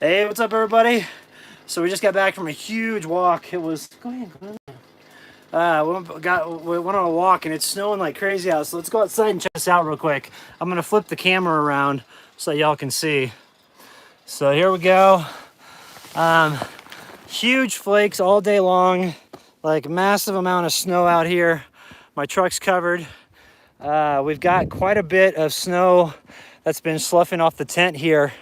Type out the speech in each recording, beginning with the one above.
Hey, what's up, everybody? So we just got back from a huge walk. It was go ahead. We went on a walk and it's snowing like crazy out. So let's go outside and check this out real quick. I'm gonna flip the camera around so y'all can see. So here we go. Huge flakes all day long, like massive amount of snow out here. My truck's covered. We've got quite a bit of snow that's been sloughing off the tent here.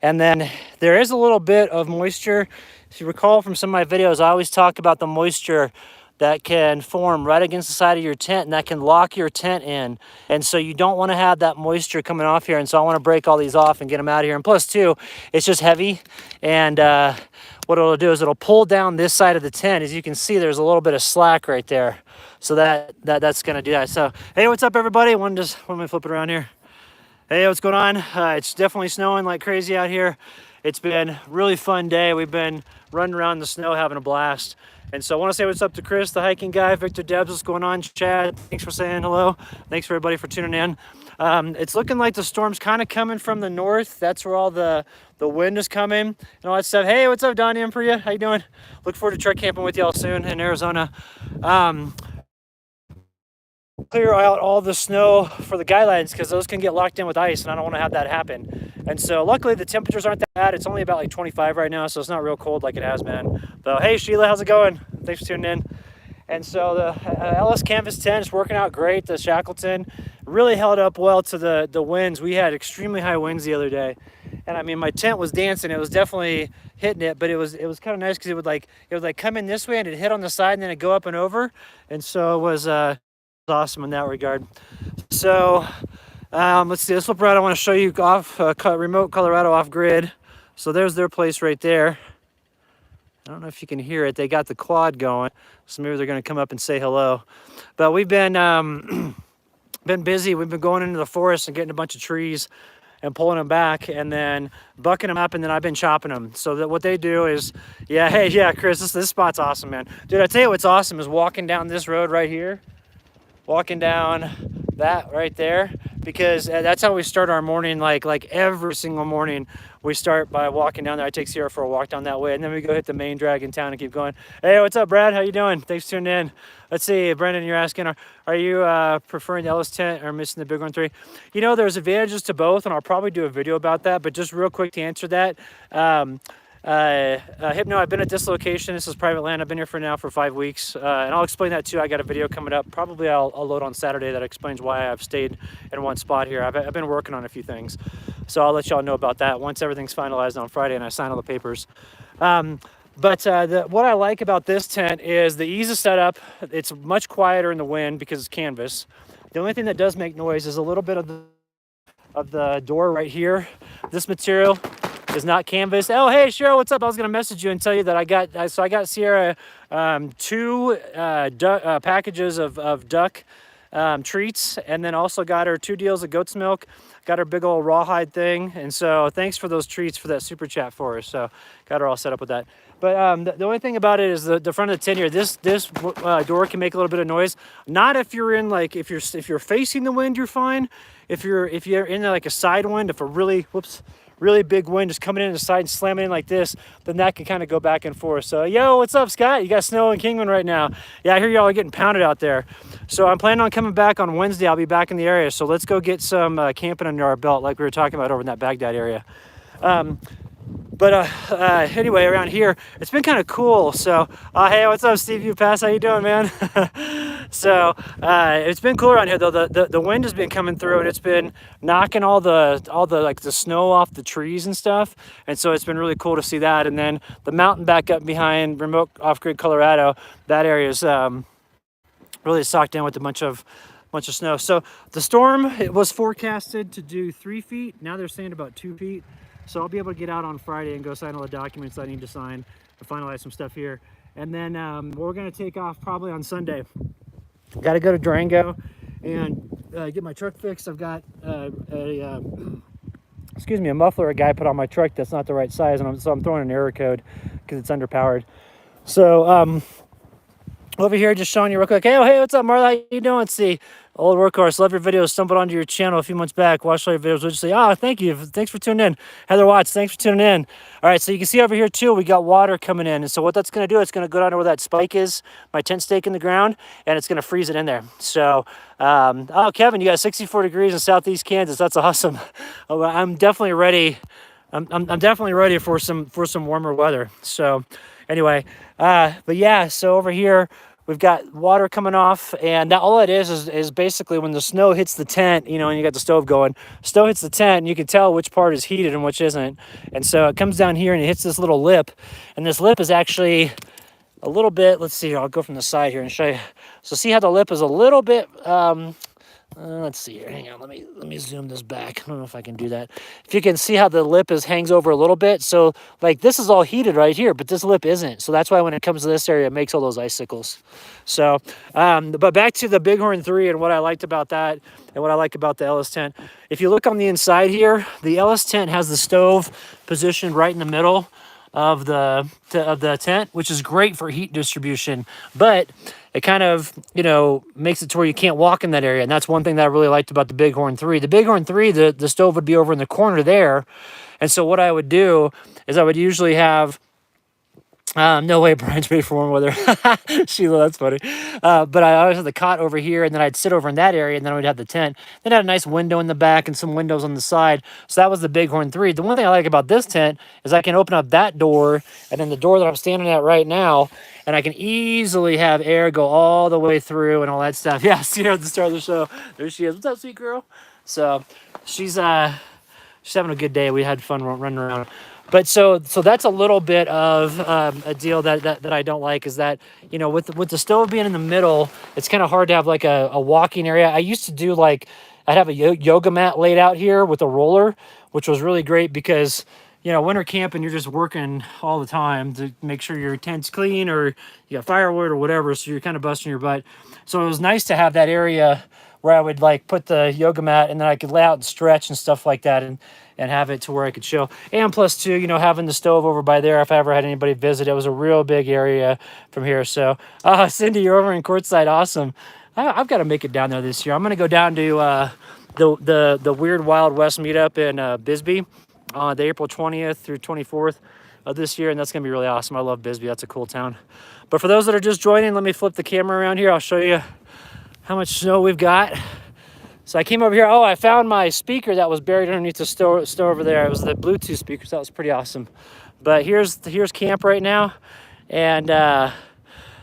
And then there is a little bit of moisture. If you recall from some of my videos, I always talk about the moisture that can form right against the side of your tent and that can lock your tent in. And so you don't want to have that moisture coming off here. And so I want to break all these off and get them out of here. And plus too, it's just heavy. And what it'll do is it'll pull down this side of the tent. As you can see, there's a little bit of slack right there. So that's going to do that. So, hey, what's up, everybody? Let me flip it around here. Hey, what's going on? It's definitely snowing like crazy out here. It's been a really fun day. We've been running around in the snow having a blast. And so I want to say what's up to Chris, the hiking guy, Victor Debs, what's going on? Chad, thanks for saying hello. Thanks for everybody for tuning in. It's looking like the storm's kind of coming from the north. That's where all the wind is coming and all that stuff. Hey, what's up, Donnie and Priya? How you doing? Look forward to truck camping with y'all soon in Arizona. Clear out all the snow for the guidelines because those can get locked in with ice and I don't want to have that happen. And so luckily the temperatures aren't that bad. It's only about like 25 right now, so it's not real cold like it has been. So hey Sheila, how's it going? Thanks for tuning in. And so the LS Canvas 10 is working out great. The Shackleton really held up well to the winds. We had extremely high winds the other day. And I mean, my tent was dancing. It was definitely hitting it, but it was kind of nice because it would like come in this way and it'd hit on the side and then it'd go up and over. And so it was awesome in that regard. So let's see, let's flip around. I want to show you off remote Colorado off grid. So there's their place right there. I don't know if you can hear it. They got the quad going, so maybe they're going to come up and say hello. But we've been been busy. We've been going into the forest and getting a bunch of trees and pulling them back and then bucking them up, and then I've been chopping them. So that what they do is, yeah, Chris, this spot's awesome, man. Dude, I tell you what's awesome is walking down this road right here. Walking down that right there, because that's how we start our morning. Like every single morning we start by walking down there. I take Sierra for a walk down that way and then we go hit the main drag in town and keep going. Hey, what's up, Brad? How you doing? Thanks for tuning in. Let's see, Brendan, you're asking, are you preferring the Ellis tent or missing the Big One 3? You know, there's advantages to both, and I'll probably do a video about that, but just real quick to answer that, Hypno, I've been at this location. This is private land. I've been here for 5 weeks, and I'll explain that too. I got a video coming up. Probably I'll load on Saturday that explains why I've stayed in one spot here. I've been working on a few things, so I'll let y'all know about that once everything's finalized on Friday and I sign all the papers. But what I like about this tent is the ease of setup. It's much quieter in the wind because it's canvas. The only thing that does make noise is a little bit of the door right here. This material is not canvas. Oh, hey, Cheryl, what's up? I was going to message you and tell you that I got Sierra 2 packages of duck treats, and then also got her 2 deals of goat's milk, got her big old rawhide thing. And so thanks for those treats for that super chat for us. So got her all set up with that. But the only thing about it is the front of the tent here. This door can make a little bit of noise. Not if you're in like if you're facing the wind, you're fine. If you're in like a side wind, if a really big wind is coming in the side and slamming in like this, then that can kind of go back and forth. So, yo, what's up, Scott? You got snow in Kingman right now. Yeah, I hear y'all are getting pounded out there. So I'm planning on coming back on Wednesday. I'll be back in the area. So let's go get some camping under our belt like we were talking about over in that Baghdad area. Anyway, around here, it's been kind of cool. So, hey, what's up, Steve UPass? How you doing, man? So, it's been cool around here, though. The wind has been coming through, and it's been knocking all the like the snow off the trees and stuff. And so it's been really cool to see that. And then the mountain back up behind remote off-grid Colorado, that area is really socked in with a bunch of snow. So the storm, it was forecasted to do 3 feet. Now they're saying about 2 feet. So I'll be able to get out on Friday and go sign all the documents I need to sign to finalize some stuff here. And then we're going to take off probably on Sunday. Got to go to Durango and get my truck fixed. I've got a muffler a guy put on my truck that's not the right size, and so I'm throwing an error code because it's underpowered. So over here, just showing you real quick. Hey, what's up, Marla? How you doing? See, old workhorse. Love your videos. Stumbled onto your channel a few months back. Watched all your videos. Would you say, oh, thank you. Thanks for tuning in. Heather Watts, thanks for tuning in. All right, so you can see over here too, we got water coming in. And so what that's going to do, it's going to go down to where that spike is, my tent stake in the ground, and it's going to freeze it in there. So, oh, Kevin, you got 64 degrees in Southeast Kansas. That's awesome. Oh, I'm definitely ready. I'm definitely ready for some warmer weather. So anyway, but yeah, so over here we've got water coming off, and that, all it is basically when the snow hits the tent, you know, and you got the stove going, snow hits the tent, and you can tell which part is heated and which isn't. And so it comes down here and it hits this little lip, and this lip is actually a little bit, let's see, I'll go from the side here and show you. So see how the lip is a little bit, let's see here. Hang on. Let me zoom this back. I don't know if I can do that. If you can see how the lip hangs over a little bit. So like this is all heated right here, but this lip isn't. So that's why when it comes to this area, it makes all those icicles. So, but back to the Bighorn 3 and what I liked about that and what I like about the Ellis tent. If you look on the inside here, the Ellis tent has the stove positioned right in the middle of the tent, which is great for heat distribution, but it kind of, you know, makes it to where you can't walk in that area. And that's one thing that I really liked about the Bighorn 3. The Bighorn 3, the stove would be over in the corner there. And so what I would do is I would usually have, no way Brian's ready for warm weather. Sheila, that's funny. But I always had the cot over here, and then I'd sit over in that area, and then I would have the tent. Then I had a nice window in the back and some windows on the side. So that was the Bighorn 3. The one thing I like about this tent is I can open up that door, and then the door that I'm standing at right now, and I can easily have air go all the way through and all that stuff. Yeah, see her at the start of the show. There she is. What's up, sweet girl? So she's having a good day. We had fun running around. But so that's a little bit of a deal that I don't like, is that, you know, with the stove being in the middle, it's kind of hard to have like a walking area. I used to do like, I'd have a yoga mat laid out here with a roller, which was really great because, you know, winter camping, you're just working all the time to make sure your tent's clean or you got firewood or whatever. So you're kind of busting your butt. So it was nice to have that area where I would like put the yoga mat and then I could lay out and stretch and stuff like that and have it to where I could chill. And plus too, you know, having the stove over by there, if I ever had anybody visit, it was a real big area from here. So, Cindy, you're over in Courtside. Awesome. I've got to make it down there this year. I'm going to go down to the Weird Wild West meetup in Bisbee on the April 20th through 24th of this year. And that's going to be really awesome. I love Bisbee. That's a cool town. But for those that are just joining, let me flip the camera around here. I'll show you how much snow we've got. So I came over here. Oh, I found my speaker that was buried underneath the store over there. It was the Bluetooth speaker, so that was pretty awesome. But here's camp right now, and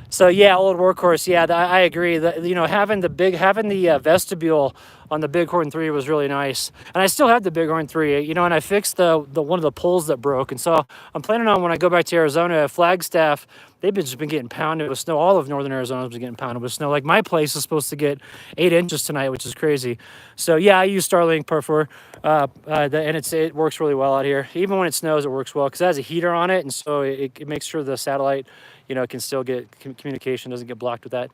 so yeah, old workhorse. Yeah, I agree. That, you know, having the vestibule on the Bighorn 3 was really nice, and I still have the Bighorn 3. You know, and I fixed the one of the poles that broke, and so I'm planning on when I go back to Arizona, Flagstaff. They've just been getting pounded with snow. All of northern Arizona has been getting pounded with snow. Like my place is supposed to get 8 inches tonight, which is crazy. So yeah, I use Starlink for and it works really well out here. Even when it snows, it works well because it has a heater on it, and so it makes sure the satellite, you know, can still get communication, doesn't get blocked with that.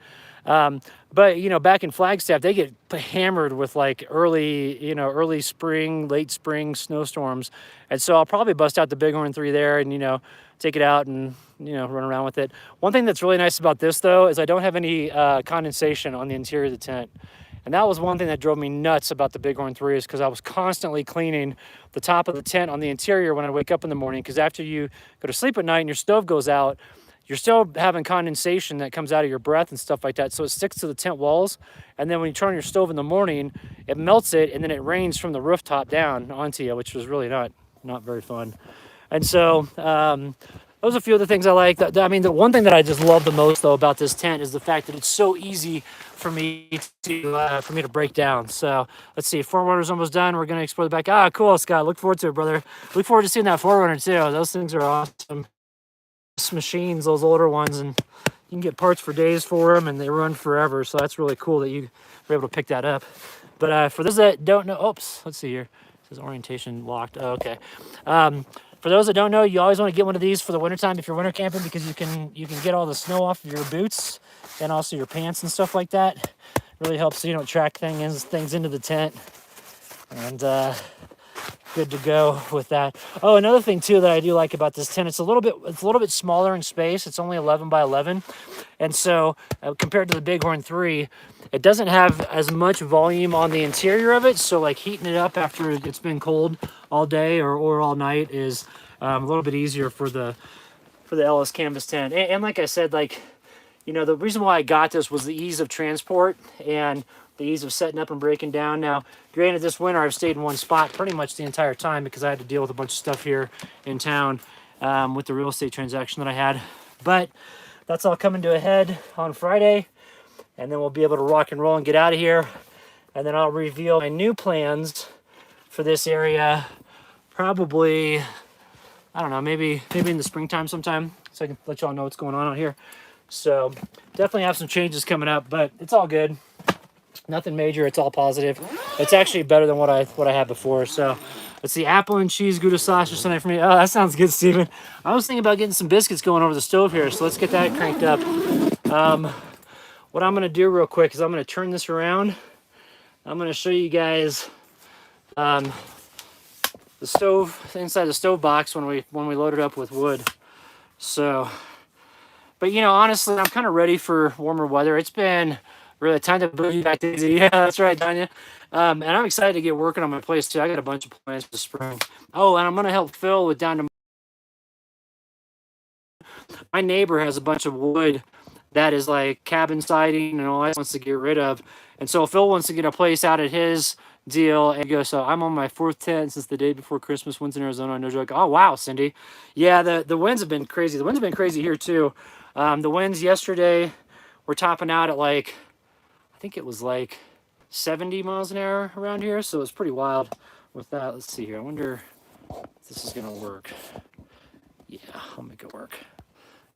But you know, back in Flagstaff, they get hammered with like early spring, late spring snowstorms, and so I'll probably bust out the Bighorn 3 there, and you know, take it out and you know, run around with it. One thing that's really nice about this though is I don't have any condensation on the interior of the tent. And that was one thing that drove me nuts about the Bighorn 3 is because I was constantly cleaning the top of the tent on the interior when I wake up in the morning, because after you go to sleep at night and your stove goes out, you're still having condensation that comes out of your breath and stuff like that. So it sticks to the tent walls. And then when you turn on your stove in the morning, it melts it, and then it rains from the rooftop down onto you, which was really not very fun. And so those are a few of the things I like. I mean, the one thing that I just love the most though about this tent is the fact that it's so easy for me to break down. So let's see, Forerunner's almost done. We're gonna explore the back. Ah, cool, Scott. Look forward to it, brother. Look forward to seeing that Forerunner too. Those things are awesome. Machines, those older ones, and you can get parts for days for them, and they run forever. So that's really cool that you were able to pick that up. But for those that don't know, oops, let's see here. It says orientation locked. Oh, okay. For those that don't know, you always want to get one of these for the wintertime if you're winter camping, because you can get all the snow off of your boots and also your pants and stuff like that. It really helps so you don't track things into the tent. And good to go with that. Oh, another thing too that I do like about this tent, it's a little bit smaller in space. It's only 11 by 11, and so compared to the Bighorn 3, it doesn't have as much volume on the interior of it. So like heating it up after it's been cold all day or all night is a little bit easier for the Ellis canvas tent. And like I said, like, you know, the reason why I got this was the ease of transport and the ease of setting up and breaking down. Now, granted, this winter I've stayed in one spot pretty much the entire time because I had to deal with a bunch of stuff here in town with the real estate transaction that I had. But that's all coming to a head on Friday, and then we'll be able to rock and roll and get out of here. And then I'll reveal my new plans for this area probably, I don't know, maybe in the springtime sometime, so I can let y'all know what's going on out here. So definitely have some changes coming up, but it's all good. Nothing major. It's all positive. It's actually better than what I had before. So let's see, apple and cheese Gouda sausage tonight for me. Oh, that sounds good, Steven. I was thinking about getting some biscuits going over the stove here, so let's get that cranked up. What I'm gonna do real quick is I'm gonna turn this around. I'm gonna show you guys the stove, inside the stove box when we load it up with wood. So, but you know, honestly, I'm kind of ready for warmer weather. It's been really time to boogie back to easy. Yeah, that's right, Tanya. And I'm excited to get working on my place too. I got a bunch of plans for the spring. Oh, and I'm gonna help Phil with down to my neighbor has a bunch of wood that is like cabin siding and all that wants to get rid of. And so Phil wants to get a place out at his deal and go, so I'm on my 4th tent since the day before Christmas. Winds in Arizona, no joke. Oh wow, Cindy. Yeah, the winds have been crazy. The winds have been crazy here too. The winds yesterday were topping out at like, I think it was like 70 miles an hour around here. So it was pretty wild with that. Let's see here. I wonder if this is gonna work. Yeah, I'll make it work.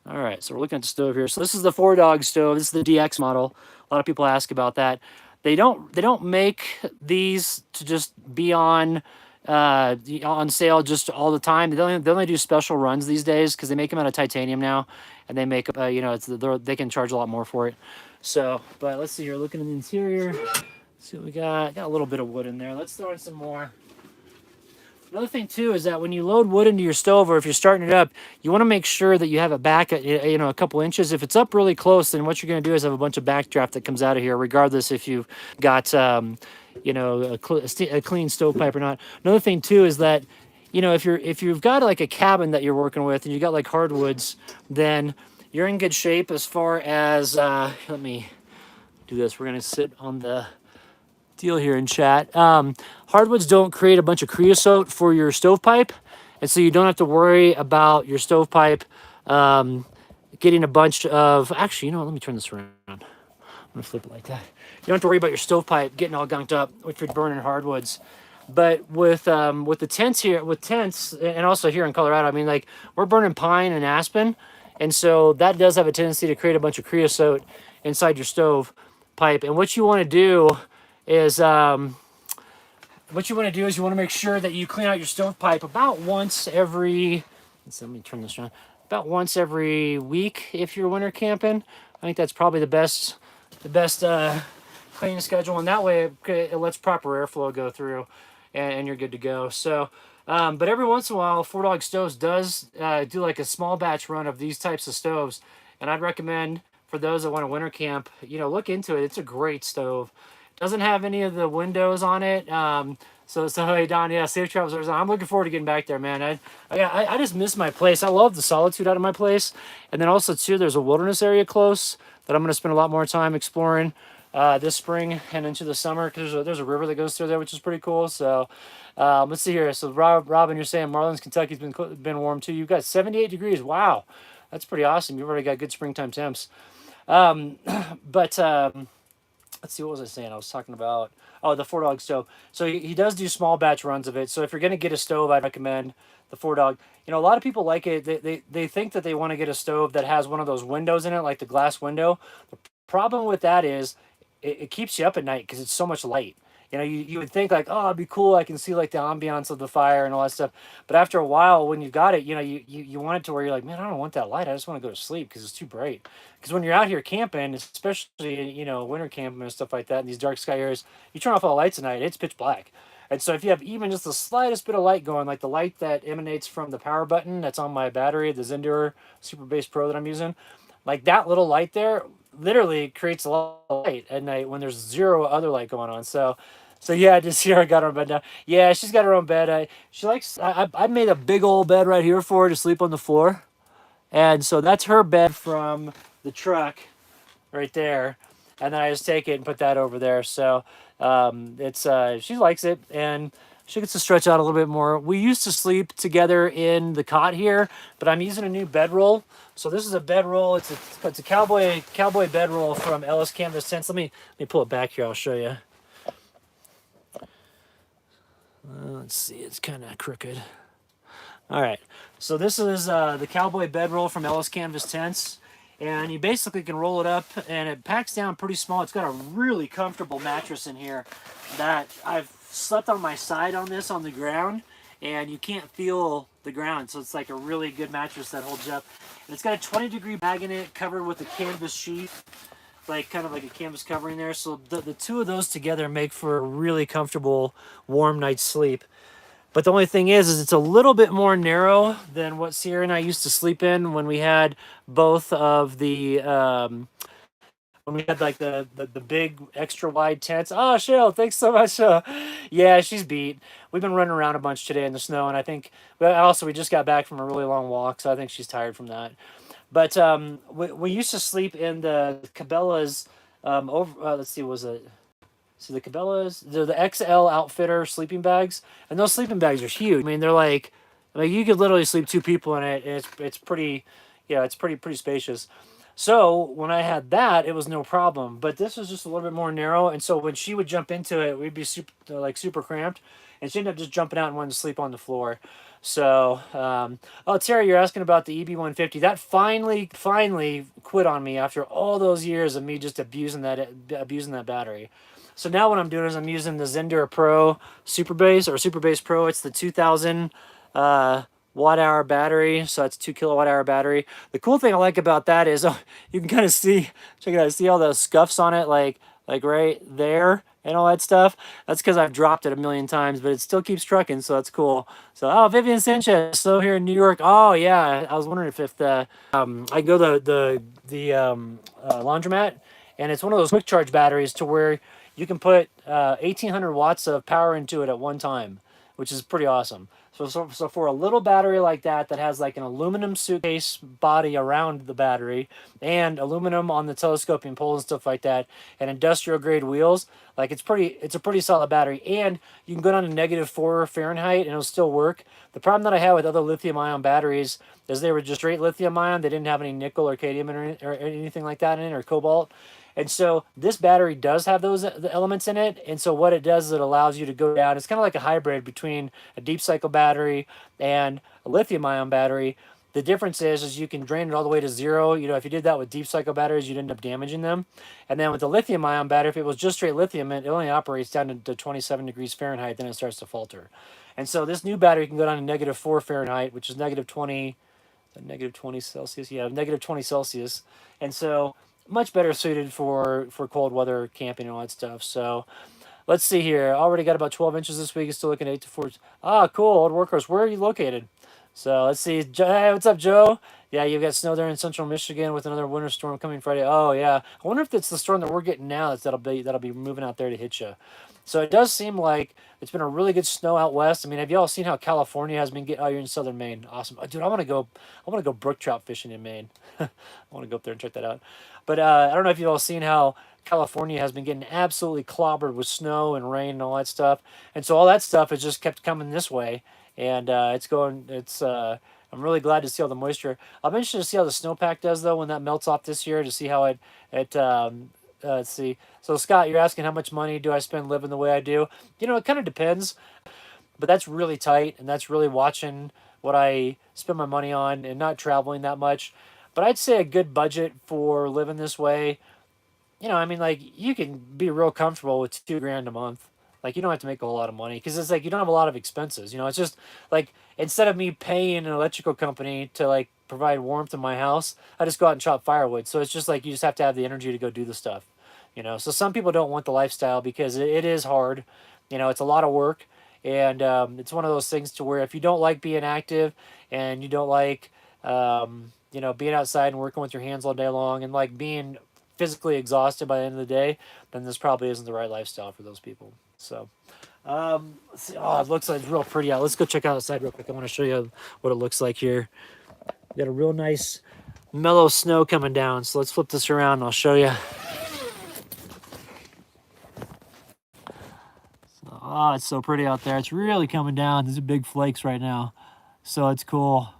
All right, so we're looking at the stove here. So this is the 4-dog stove. This is the DX model. A lot of people ask about that. They don't make these to just be on sale just all the time. They only do special runs these days because they make them out of titanium now, and they make you know, they can charge a lot more for it. So, but let's see here. Looking in the interior, let's see what we got. Got a little bit of wood in there. Let's throw in some more. Another thing too is that when you load wood into your stove, or if you're starting it up, you want to make sure that you have it back at, you know, a couple inches. If it's up really close, then what you're going to do is have a bunch of backdraft that comes out of here, regardless if you've got you know, a clean stovepipe or not. Another thing too is that, you know, if you've got like a cabin that you're working with and you got like hardwoods, then you're in good shape as far as let me do this. We're going to sit on the deal here in chat. Hardwoods don't create a bunch of creosote for your stovepipe, and so you don't have to worry about your stovepipe getting a bunch of, actually, you know what, let me turn this around. I'm gonna flip it like that. You don't have to worry about your stovepipe getting all gunked up if you're burning hardwoods. But with the tents here, and also here in Colorado, I mean, like, we're burning pine and aspen, and so that does have a tendency to create a bunch of creosote inside your stove pipe. And what you want to do is you want to make sure that you clean out your stovepipe about once every, let me turn this around, about once every week if you're winter camping. I think that's probably the best cleaning schedule, and that way it lets proper airflow go through, and you're good to go. So, but every once in a while, 4-dog stoves does do like a small batch run of these types of stoves, and I'd recommend for those that want to winter camp, you know, look into it. It's a great stove. Doesn't have any of the windows on it. So hey Don, yeah, safe travels. I'm looking forward to getting back there, man. I just miss my place. I love the solitude out of my place, and then also too, there's a wilderness area close that I'm going to spend a lot more time exploring this spring and into the summer, because there's a river that goes through there, which is pretty cool. So let's see here. So Robin, you're saying Marlins, Kentucky's been warm too. You've got 78 degrees. Wow, that's pretty awesome. You've already got good springtime temps. Let's see, what was I saying? I was talking about, oh, the 4-dog stove. So he does do small batch runs of it. So if you're going to get a stove, I'd recommend the 4-dog. You know, a lot of people like it. They think that they want to get a stove that has one of those windows in it, like the glass window. The problem with that is it keeps you up at night because it's so much light. You know, you would think like, oh, it'd be cool. I can see like the ambiance of the fire and all that stuff. But after a while, when you've got it, you know, you want it to where you're like, man, I don't want that light. I just want to go to sleep because it's too bright. Because when you're out here camping, especially, you know, winter camping and stuff like that in these dark sky areas, you turn off all the lights at night, it's pitch black. And so if you have even just the slightest bit of light going, like the light that emanates from the power button that's on my battery, the Zendure Super Base Pro that I'm using, like that little light there literally creates a lot of light at night when there's zero other light going on. So yeah, just here I got her bed now. Yeah, she's got her own bed. She likes. I made a big old bed right here for her to sleep on the floor, and so that's her bed from the truck right there, and then I just take it and put that over there. So it's she likes it, and she gets to stretch out a little bit more. We used to sleep together in the cot here, but I'm using a new bedroll. So this is a bedroll. It's a cowboy bedroll from Ellis Canvas Tents. Let me pull it back here. I'll show you. Let's see. It's kind of crooked. All right. So this is the cowboy bedroll from Ellis Canvas Tents. And you basically can roll it up and it packs down pretty small. It's got a really comfortable mattress in here that I've slept on my side on this on the ground and you can't feel the ground. So it's like a really good mattress that holds up. And it's got a 20-degree bag in it covered with a canvas sheet, like kind of like a canvas covering there. So the two of those together make for a really comfortable, warm night's sleep. But the only thing is it's a little bit more narrow than what Sierra and I used to sleep in when we had both of the, when we had like the big extra wide tents. Oh, Cheryl, thanks so much. Yeah, she's beat. We've been running around a bunch today in the snow, and I think, but also we just got back from a really long walk, so I think she's tired from that. But we used to sleep in the Cabela's let's see, was it? So the Cabela's, they're the XL Outfitter sleeping bags, and those sleeping bags are huge. I mean, they're like you could literally sleep two people in it, and it's pretty, yeah, it's pretty spacious. So when I had that, it was no problem. But this was just a little bit more narrow, and so when she would jump into it, we'd be super cramped, and she ended up just jumping out and wanting to sleep on the floor. So, oh, Terry, you're asking about the EB150. That finally quit on me after all those years of me just abusing that battery. So now what I'm doing is I'm using the Zendure Pro Super Base or Super Base Pro. It's the 2000 watt hour battery. So it's 2 kilowatt hour battery. The cool thing I like about that is you can kind of see, check it out, see all the scuffs on it, like right there and all that stuff. That's because I've dropped it a million times, but it still keeps trucking, so that's cool. So, oh, Vivian Sanchez, so here in New York. Oh yeah, I was wondering if the I go the laundromat, and it's one of those quick charge batteries to where you can put 1,800 watts of power into it at one time, which is pretty awesome. So for a little battery like that has like an aluminum suitcase body around the battery and aluminum on the telescoping pole and stuff like that, and industrial grade wheels, like it's a pretty solid battery. And you can go down to -4 Fahrenheit and it'll still work. The problem that I had with other lithium ion batteries is they were just straight lithium ion. They didn't have any nickel or cadmium or anything like that in it, or cobalt. And so this battery does have those the elements in it. And so what it does is it allows you to go down. It's kind of like a hybrid between a deep cycle battery and a lithium ion battery. The difference is you can drain it all the way to zero. You know, if you did that with deep cycle batteries, you'd end up damaging them. And then with the lithium ion battery, if it was just straight lithium, it only operates down to 27 degrees Fahrenheit, then it starts to falter. And so this new battery can go down to -4 Fahrenheit, which is -20 Celsius. Yeah, -20 Celsius. And so much better suited for cold weather camping and all that stuff. So let's see here. Already got about 12 inches this week. It's still looking at 8 to 4. Ah, cool. Old workhorse. Where are you located? So let's see. Hey, what's up, Joe? Yeah, you've got snow there in central Michigan with another winter storm coming Friday. Oh yeah. I wonder if it's the storm that we're getting now that'll be moving out there to hit you. So it does seem like it's been a really good snow out west. I mean, have y'all seen how California has been getting? Oh, you're in southern Maine. Awesome, dude. I want to go brook trout fishing in Maine. I want to go up there and check that out. But I don't know if you've all seen how California has been getting absolutely clobbered with snow and rain and all that stuff. And so all that stuff has just kept coming this way. And I'm really glad to see all the moisture. I'm interested to see how the snowpack does, though, when that melts off this year, to see how let's see. So, Scott, you're asking how much money do I spend living the way I do? You know, it kind of depends. But that's really tight, and that's really watching what I spend my money on and not traveling that much. But I'd say a good budget for living this way, you know, I mean, like, you can be real comfortable with $2 grand a month. Like, you don't have to make a whole lot of money because it's like you don't have a lot of expenses. You know, it's just like instead of me paying an electrical company to like provide warmth in my house, I just go out and chop firewood. So it's just like you just have to have the energy to go do the stuff. You know, so some people don't want the lifestyle because it is hard. You know, it's a lot of work. And it's one of those things to where if you don't like being active and you don't like you know, being outside and working with your hands all day long and like being physically exhausted by the end of the day, then this probably isn't the right lifestyle for those people. So let's see. Oh, it looks like it's real pretty out. Let's go check out outside real quick. I want to show you what it looks like here. We got a real nice mellow snow coming down. So let's flip this around and I'll show you. Oh, it's so pretty out there. It's really coming down. These are big flakes right now. So it's cool.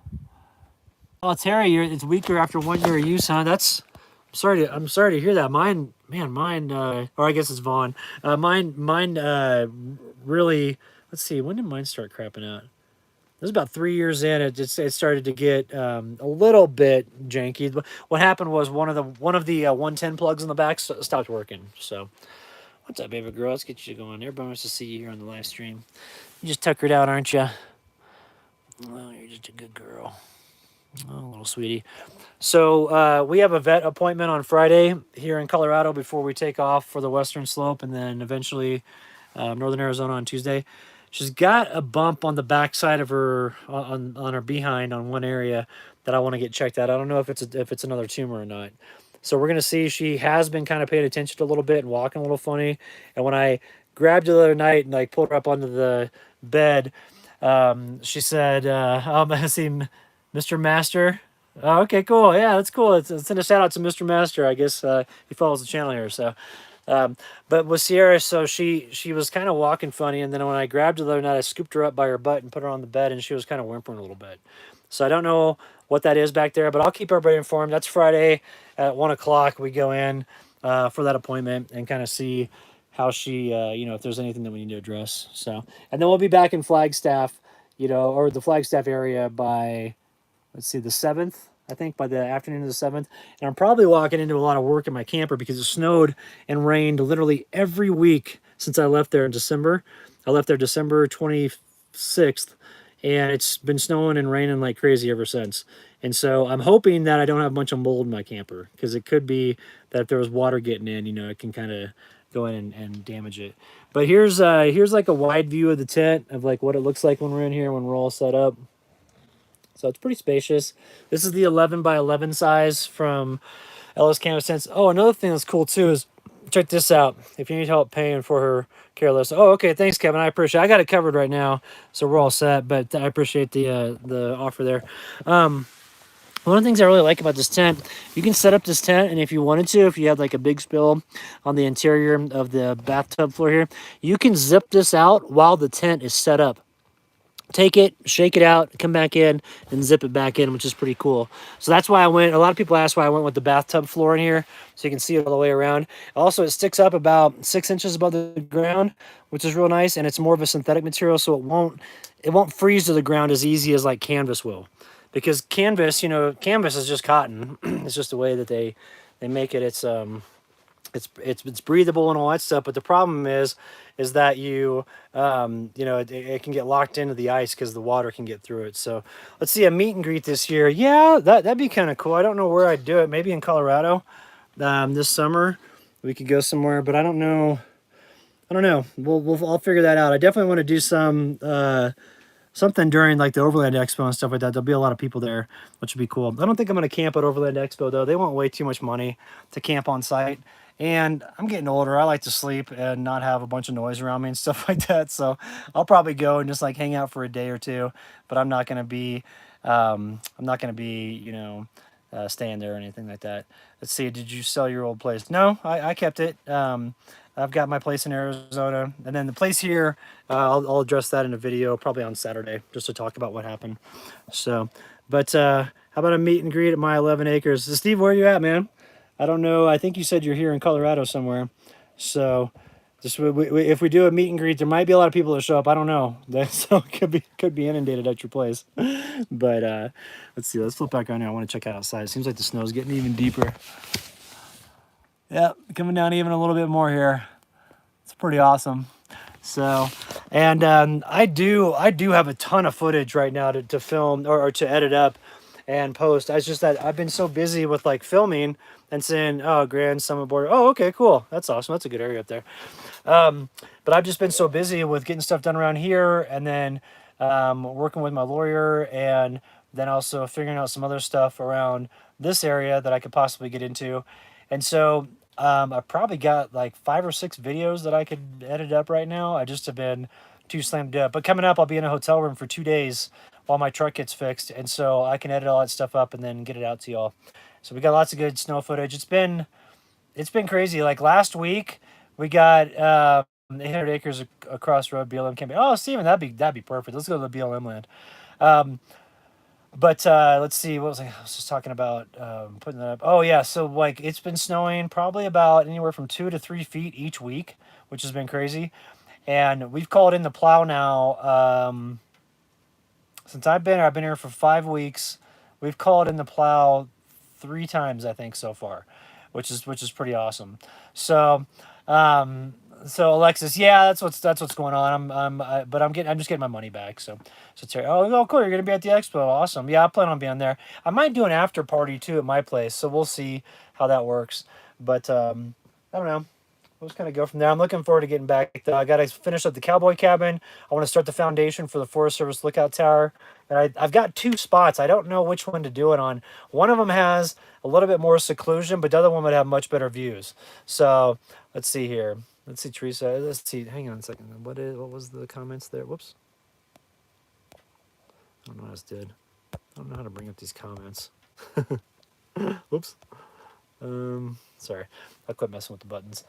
Oh, Terry, it's weaker after 1 year of use, huh? I'm sorry to hear that. Mine, or I guess it's Vaughn. Mine really, let's see, when did mine start crapping out? It was about 3 years in. It started to get a little bit janky. But what happened was one of the 110 plugs in the back stopped working. So, what's up, baby girl? Let's get you going. Everybody wants to see you here on the live stream. You just tuckered out, aren't you? Well, you're just a good girl. Oh, little sweetie. So we have a vet appointment on Friday here in Colorado before we take off for the Western Slope, and then eventually Northern Arizona on Tuesday. She's got a bump on the backside of her on her behind on one area that I want to get checked out. I don't know if it's another tumor or not. So we're gonna see. She has been kind of paying attention a little bit and walking a little funny. And when I grabbed her the other night and like pulled her up onto the bed, she said, "I see Mr. Master." Oh, okay, cool. Yeah, that's cool. Let's send a shout out to Mr. Master. I guess he follows the channel here. So, but with Sierra, so she was kind of walking funny, and then when I grabbed her the other night, I scooped her up by her butt and put her on the bed, and she was kind of whimpering a little bit. So I don't know what that is back there, but I'll keep everybody informed. That's Friday at 1 o'clock. We go in for that appointment and kind of see how she, you know, if there's anything that we need to address. So, and then we'll be back in Flagstaff, you know, or the Flagstaff area by, let's see, the 7th, I think, by the afternoon of the 7th. And I'm probably walking into a lot of work in my camper because it snowed and rained literally every week since I left there in December. I left there December 26th, and it's been snowing and raining like crazy ever since. And so I'm hoping that I don't have a bunch of mold in my camper, because it could be that if there was water getting in, you know, it can kind of go in and damage it. But here's like a wide view of the tent of like what it looks like when we're in here, when we're all set up. So it's pretty spacious. This is the 11 by 11 size from Ellis Canvas Tents. Oh, another thing that's cool too is, check this out. If you need help paying for her care list. Oh, okay. Thanks, Kevin. I appreciate it. I got it covered right now, so we're all set. But I appreciate the offer there. One of the things I really like about this tent, you can set up this tent, and if you wanted to, if you had like a big spill on the interior of the bathtub floor here, you can zip this out while the tent is set up. Take it, shake it out, come back in, and zip it back in, which is pretty cool. So that's why I went, a lot of people ask why I went with the bathtub floor in here, so you can see it all the way around. Also, it sticks up about 6 inches above the ground, which is real nice, and it's more of a synthetic material, so it won't freeze to the ground as easy as like canvas will. Because canvas, you know, canvas is just cotton. It's just the way that they make it. It's breathable and all that stuff, but the problem is that you know, it can get locked into the ice because the water can get through it. So let's see, a meet and greet this year. Yeah, that'd be kind of cool. I don't know where I'd do it. Maybe in Colorado this summer we could go somewhere, but I don't know. I'll figure that out. I definitely want to do something during like the Overland Expo and stuff like that. There'll be a lot of people there, which would be cool. I don't think I'm going to camp at Overland Expo though. They want way too much money to camp on site. And I'm getting older. I like to sleep and not have a bunch of noise around me and stuff like that. So I'll probably go and just like hang out for a day or two, but I'm not going to be, you know, staying there or anything like that. Let's see. Did you sell your old place? No, I kept it. I've got my place in Arizona, and then the place here, I'll address that in a video probably on Saturday, just to talk about what happened. So, but how about a meet and greet at my 11 acres? So Steve, where are you at, man? I don't know. I think you said you're here in Colorado somewhere. So, just if we do a meet and greet, there might be a lot of people that show up. I don't know. So it could be inundated at your place. But let's see. Let's flip back on here. I want to check out outside. It seems like the snow's getting even deeper. Yep, coming down even a little bit more here. It's pretty awesome. So, and I do have a ton of footage right now to film or to edit up. and post. It's just that I've been so busy with like filming and saying, oh, Grand Summit Border. Oh, okay, cool. That's awesome. That's a good area up there. But I've just been so busy with getting stuff done around here, and then working with my lawyer, and then also figuring out some other stuff around this area that I could possibly get into. And so I probably got like 5 or 6 videos that I could edit up right now. I just have been too slammed up. But coming up, I'll be in a hotel room for 2 days while my truck gets fixed, and so I can edit all that stuff up and then get it out to y'all. So we got lots of good snow footage. It's been crazy. Like last week, we got 800 acres across road BLM campaign. Oh, Steven, that'd be perfect. Let's go to the BLM land. Um, but let's see. What was I was just talking about? Putting that up. Oh yeah. So like it's been snowing probably about anywhere from 2 to 3 feet each week, which has been crazy. And we've called in the plow now. Since I've been here for 5 weeks. We've called in the plow 3 times, I think, so far, which is pretty awesome. So, so Alexis, yeah, that's what's going on. But I'm just getting my money back. So Terry, oh, cool, you're gonna be at the expo, awesome. Yeah, I plan on being there. I might do an after party too at my place, so we'll see how that works. But I don't know. We'll just kind of go from there. I'm looking forward to getting back. I got to finish up the cowboy cabin. I want to start the foundation for the Forest Service lookout tower. And I've got 2 spots. I don't know which one to do it on. One of them has a little bit more seclusion, but the other one would have much better views. So let's see here. Let's see, Teresa. Let's see. Hang on a second. What was the comments there? Whoops. I don't know what I just did. I don't know how to bring up these comments. Whoops. Sorry, I quit messing with the buttons.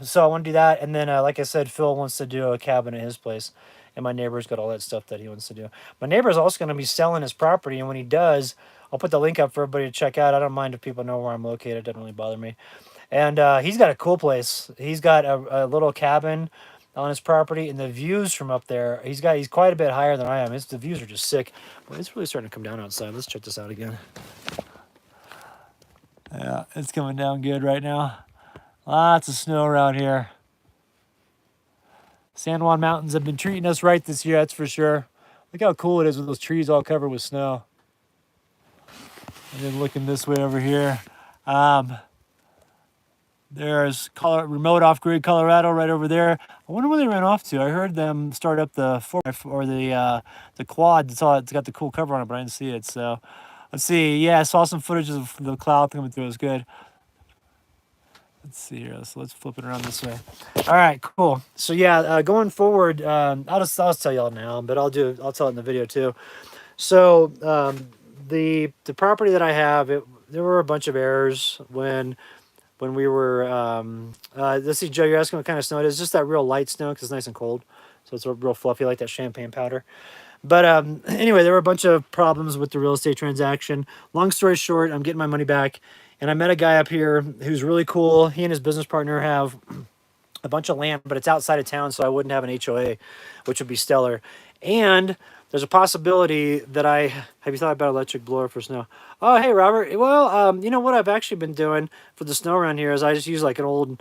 So I want to do that, and then like I said, Phil wants to do a cabin at his place, and my neighbor's got all that stuff that he wants to do. My neighbor's also going to be selling his property, and when he does, I'll put the link up for everybody to check out. I don't mind if people know where I'm located; it doesn't really bother me. And he's got a cool place. He's got a little cabin on his property, and the views from up there. He's quite a bit higher than I am. The views are just sick. Well, it's really starting to come down outside. Let's check this out again. Yeah, it's coming down good right now. Lots of snow around here. San Juan Mountains have been treating us right this year, that's for sure. Look how cool it is with those trees all covered with snow. And then looking this way over here. There's remote off-grid Colorado right over there. I wonder where they ran off to. I heard them start up the the quad. It's got the cool cover on it, but I didn't see it. So let's see. Yeah, I saw some footage of the cloud coming through. It was good. Let's see here. So let's flip it around this way. All right, cool. So yeah, going forward, I'll just tell y'all now, but I'll tell it in the video too. So the property that I have, there were a bunch of errors when we were. Let's see, Joe. You're asking what kind of snow it is. Just that real light snow because it's nice and cold, so it's real fluffy like that champagne powder. But anyway, there were a bunch of problems with the real estate transaction. Long story short, I'm getting my money back. And I met a guy up here who's really cool. He and his business partner have a bunch of land, but it's outside of town, so I wouldn't have an HOA, which would be stellar. And there's a possibility that have you thought about electric blower for snow? Oh, hey, Robert. Well, you know what I've actually been doing for the snow around here is I just use like an old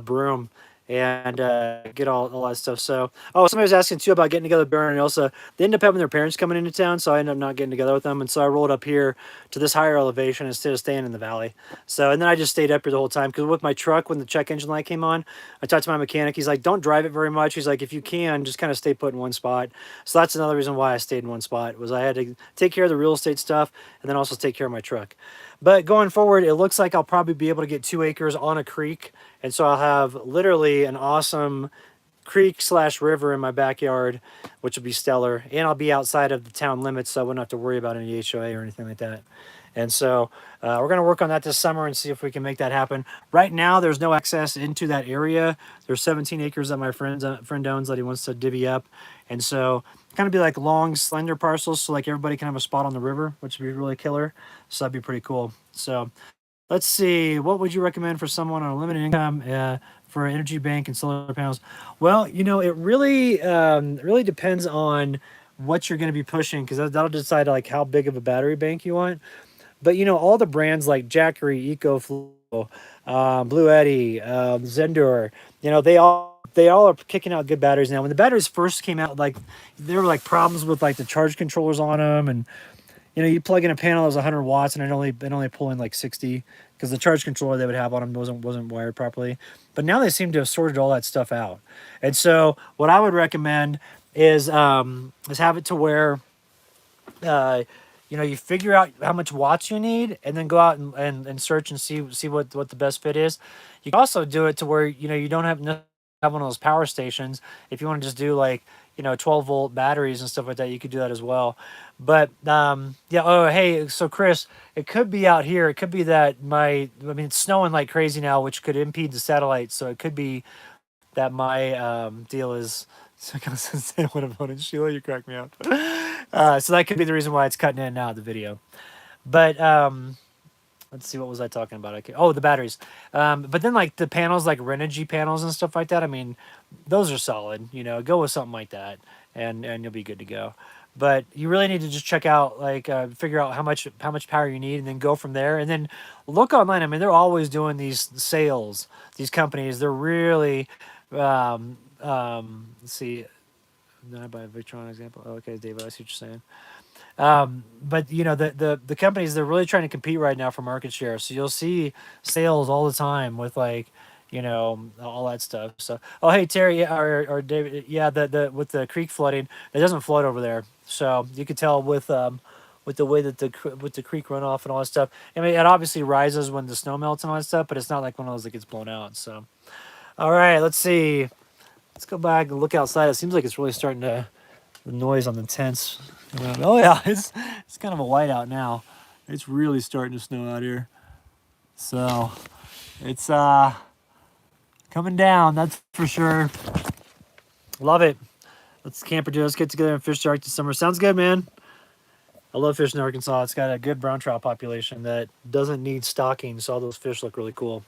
broom and get all that stuff. So, somebody was asking too about getting together with Baron and Elsa. They ended up having their parents coming into town, so I ended up not getting together with them. And so I rolled up here to this higher elevation instead of staying in the valley. So, and then I just stayed up here the whole time because with my truck, when the check engine light came on, I talked to my mechanic. He's like, don't drive it very much. He's like, if you can, just kind of stay put in one spot. So that's another reason why I stayed in one spot was I had to take care of the real estate stuff and then also take care of my truck. But going forward, it looks like I'll probably be able to get 2 acres on a creek. And so I'll have literally an awesome creek/river in my backyard, which will be stellar. And I'll be outside of the town limits, so I wouldn't have to worry about any HOA or anything like that. And so we're going to work on that this summer and see if we can make that happen. Right now, there's no access into that area. There's 17 acres that my friend owns that he wants to divvy up. And so kind of be like long, slender parcels, so like everybody can have a spot on the river, which would be really killer. So that'd be pretty cool. So let's see. What would you recommend for someone on a limited income for an energy bank and solar panels? Well, you know, it really depends on what you're going to be pushing because that'll decide like how big of a battery bank you want. But you know, all the brands like Jackery, EcoFlow, Blue Eddy, Zendure, you know, they all are kicking out good batteries now. When the batteries first came out, like there were like problems with like the charge controllers on them, and you plug in a panel that was 100 watts and it only pulling like 60 because the charge controller they would have on them wasn't wired properly. But now they seem to have sorted all that stuff out. And so what I would recommend is have it to where uh, you figure out how much watts you need and then go out and search and see what the best fit is. You can also do it to where you don't have one of those power stations. If you want to just do like 12-volt batteries and stuff like that, you could do that as well. But yeah. Oh, hey, so Chris, it could be out here. It could be that it's snowing like crazy now, which could impede the satellite. So it could be that my deal is. So I say what about it, Sheila? You crack me up. So that could be the reason why it's cutting in and out of the video. But let's see, what was I talking about? Okay. Oh, the batteries. But then like the panels, like Renogy panels and stuff like that. I mean, those are solid. Go with something like that, and you'll be good to go. But you really need to just check out, like, figure out how much power you need, and then go from there. And then look online. I mean, they're always doing these sales. These companies, they're really. Let's see. Then I buy a Victron example. Oh, okay, Dave, I see what you're saying. But the companies, they're really trying to compete right now for market share. So you'll see sales all the time with like all that stuff. So oh, hey Terry, yeah, or David, yeah, the with the creek flooding, it doesn't flood over there. So you could tell with the way that with the creek runoff and all that stuff. I mean, it obviously rises when the snow melts and all that stuff, but it's not like one of those that gets blown out. So all right, let's see. Let's go back and look outside. It seems like it's really starting to, the noise on the tents. Oh yeah, it's kind of a whiteout now. It's really starting to snow out here. So it's coming down, that's for sure. Love it. Let's camper do. Let's get together and fish the Arctic summer. Sounds good, man. I love fishing in Arkansas. It's got a good brown trout population that doesn't need stocking, so all those fish look really cool.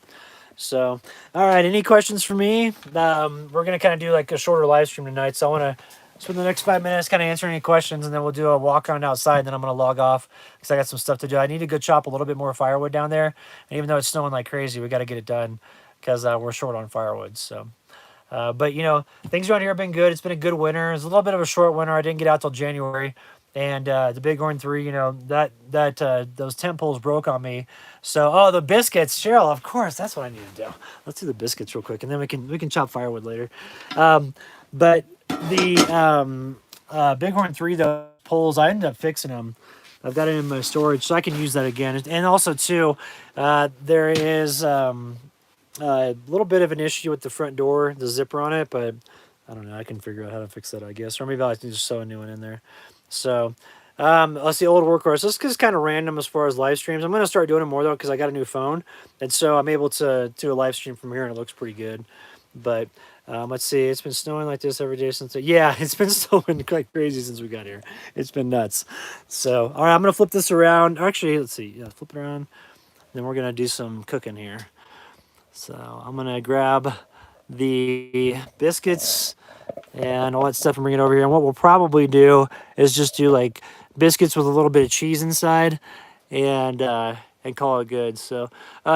So, all right, any questions for me? We're going to kind of do like a shorter live stream tonight, so I want to spend the next 5 minutes kind of answering any questions, and then we'll do a walk around outside, and then I'm going to log off because I got some stuff to do. I need to go chop a little bit more firewood down there, and even though it's snowing like crazy, we got to get it done because we're short on firewood. So, but things around here have been good. It's been a good winter. It's a little bit of a short winter. I didn't get out till January. And the Bighorn 3, those tent poles broke on me. So, oh, the biscuits, Cheryl, of course, that's what I need to do. Let's do the biscuits real quick, and then we can chop firewood later. But the Bighorn 3, the poles, I ended up fixing them. I've got it in my storage, so I can use that again. And also, too, there is a little bit of an issue with the front door, the zipper on it, but I don't know. I can figure out how to fix that, I guess. Or maybe I'll just sew a new one in there. So, let's see, old workhorse. This is kind of random as far as live streams. I'm going to start doing it more, though, because I got a new phone. And so I'm able to do a live stream from here, and it looks pretty good. But let's see. It's been snowing like this every day since... Yeah, it's been snowing like crazy since we got here. It's been nuts. So, all right, I'm going to flip this around. Actually, let's see. Yeah, flip it around. Then we're going to do some cooking here. So I'm going to grab the biscuits and all that stuff and bring it over here. And what we'll probably do is just do like biscuits with a little bit of cheese inside and call it good. So,